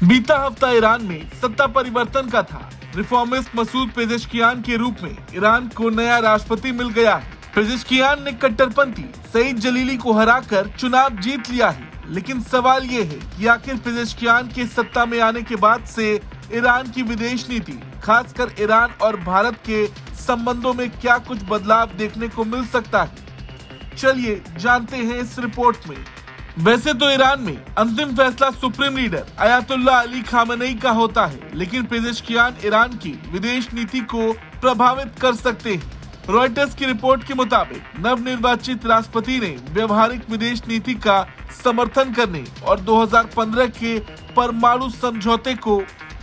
बीता हफ्ता ईरान में सत्ता परिवर्तन का था। रिफॉर्मिस्ट मसूद पेजेश्कियान के रूप में ईरान को नया राष्ट्रपति मिल गया है। पेजेश्कियान ने कट्टरपंथी सईद जलीली को हराकर चुनाव जीत लिया है। लेकिन सवाल ये है कि आखिर पेजेश्कियान के सत्ता में आने के बाद से ईरान की विदेश नीति, खासकर ईरान और भारत के संबंधों में क्या कुछ बदलाव देखने को मिल सकता है। चलिए जानते हैं इस रिपोर्ट में। वैसे तो ईरान में अंतिम फैसला supreme leader Ayatollah Ali Khamenei का होता है, लेकिन पेजेश्कियान ईरान की विदेश नीति को प्रभावित कर सकते हैं। रॉयटर्स की रिपोर्ट के मुताबिक नवनिर्वाचित राष्ट्रपति ने व्यवहारिक विदेश नीति का समर्थन करने और 2015 के परमाणु समझौते को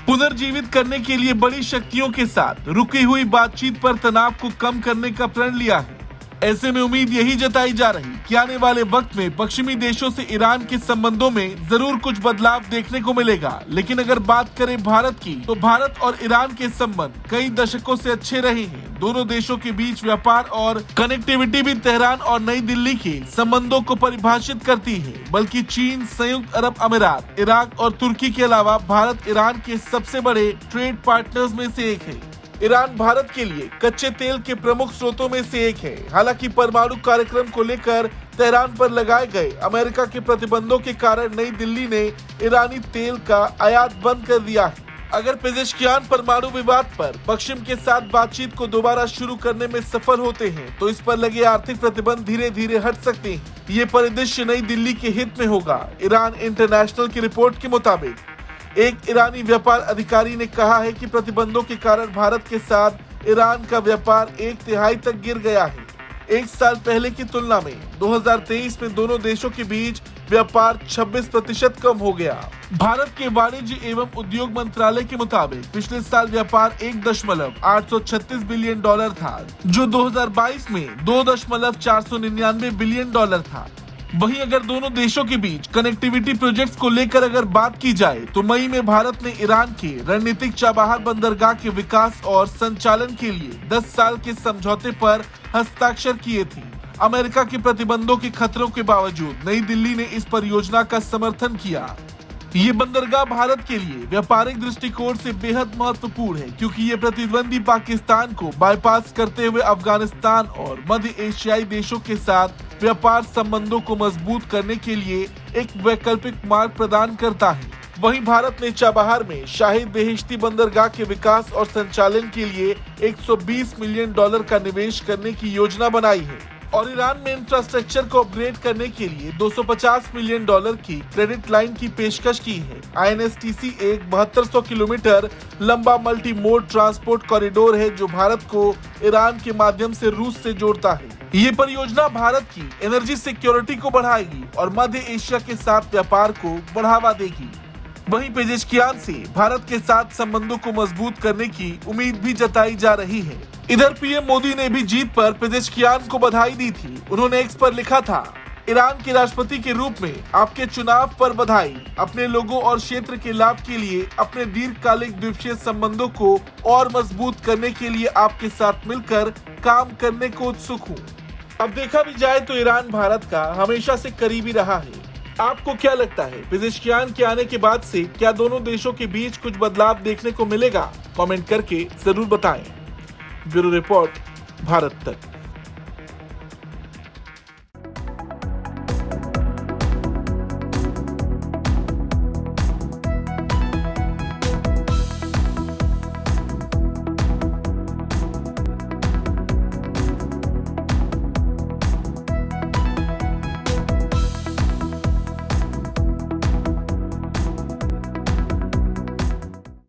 पुनर्जीवित करने के लिए बड़ी शक्तियों के साथ रुकी हुई बातचीत पर तनाव को कम करने का प्रण लिया है। ऐसे में उम्मीद यही जताई जा रही कि आने वाले वक्त में पश्चिमी देशों से ईरान के संबंधों में जरूर कुछ बदलाव देखने को मिलेगा। लेकिन अगर बात करें भारत की, तो भारत और ईरान के संबंध कई दशकों से अच्छे रहे हैं। दोनों देशों के बीच व्यापार और कनेक्टिविटी भी तेहरान और नई दिल्ली के संबंधों को परिभाषित करती है। बल्कि चीन, संयुक्त अरब अमीरात, इराक और तुर्की के अलावा भारत ईरान के सबसे बड़े ट्रेड पार्टनर्स में से एक है। ईरान भारत के लिए कच्चे तेल के प्रमुख स्रोतों में से एक है। हालांकि परमाणु कार्यक्रम को लेकर तेहरान पर लगाए गए अमेरिका के प्रतिबंधों के कारण नई दिल्ली ने ईरानी तेल का आयात बंद कर दिया है। अगर पेजेश्कियान परमाणु विवाद पर पश्चिम के साथ बातचीत को दोबारा शुरू करने में सफल होते हैं, तो इस पर लगे आर्थिक प्रतिबंध धीरे धीरे हट सकते हैं। ये परिदृश्य नई दिल्ली के हित में होगा। ईरान इंटरनेशनल की रिपोर्ट के मुताबिक एक ईरानी व्यापार अधिकारी ने कहा है कि प्रतिबंधों के कारण भारत के साथ ईरान का व्यापार 1/3 तक गिर गया है। एक साल पहले की तुलना में 2023 में दोनों देशों के बीच व्यापार 26% कम हो गया। भारत के वाणिज्य एवं उद्योग मंत्रालय के मुताबिक पिछले साल व्यापार 1.836 बिलियन डॉलर था, जो 2022 में 2.499 बिलियन डॉलर था। वहीं अगर दोनों देशों के बीच कनेक्टिविटी प्रोजेक्ट्स को लेकर अगर बात की जाए, तो मई में भारत ने ईरान के रणनीतिक चाबहार बंदरगाह के विकास और संचालन के लिए 10 साल के समझौते पर हस्ताक्षर किए थे। अमेरिका के प्रतिबंधों के खतरों के बावजूद नई दिल्ली ने इस परियोजना का समर्थन किया। ये बंदरगाह भारत के लिए व्यापारिक दृष्टिकोण से बेहद महत्वपूर्ण है, क्योंकि ये प्रतिद्वंदी पाकिस्तान को बाईपास करते हुए अफगानिस्तान और मध्य एशियाई देशों के साथ व्यापार संबंधों को मजबूत करने के लिए एक वैकल्पिक मार्ग प्रदान करता है। वहीं भारत ने चाबहार में शाहिद बेहिश्ती बंदरगाह के विकास और संचालन के लिए 120 मिलियन डॉलर का निवेश करने की योजना बनाई है और ईरान में इंफ्रास्ट्रक्चर को अपग्रेड करने के लिए 250 मिलियन डॉलर की क्रेडिट लाइन की पेशकश की है। INSTC एक 7200 किलोमीटर लंबा मल्टी मोड ट्रांसपोर्ट कॉरिडोर है, जो भारत को ईरान के माध्यम से रूस से जोड़ता है। ये परियोजना भारत की एनर्जी सिक्योरिटी को बढ़ाएगी और मध्य एशिया के साथ व्यापार को बढ़ावा देगी। वहीं पेजेश्कियान से भारत के साथ संबंधों को मजबूत करने की उम्मीद भी जताई जा रही है। इधर पीएम मोदी ने भी जीत पर पेजेश्कियान को बधाई दी थी। उन्होंने एक्स पर लिखा था, ईरान के राष्ट्रपति के रूप में आपके चुनाव पर बधाई। अपने लोगों और क्षेत्र के लाभ के लिए अपने दीर्घकालिक द्विपक्षीय संबंधों को और मजबूत करने के लिए आपके साथ मिलकर काम करने को उत्सुक हूँ। अब देखा भी जाए तो ईरान भारत का हमेशा से करीबी रहा है। आपको क्या लगता है, पेजेश्कियान के आने के बाद से क्या दोनों देशों के बीच कुछ बदलाव देखने को मिलेगा? कमेंट करके जरूर बताएं। ब्यूरो रिपोर्ट, भारत तक।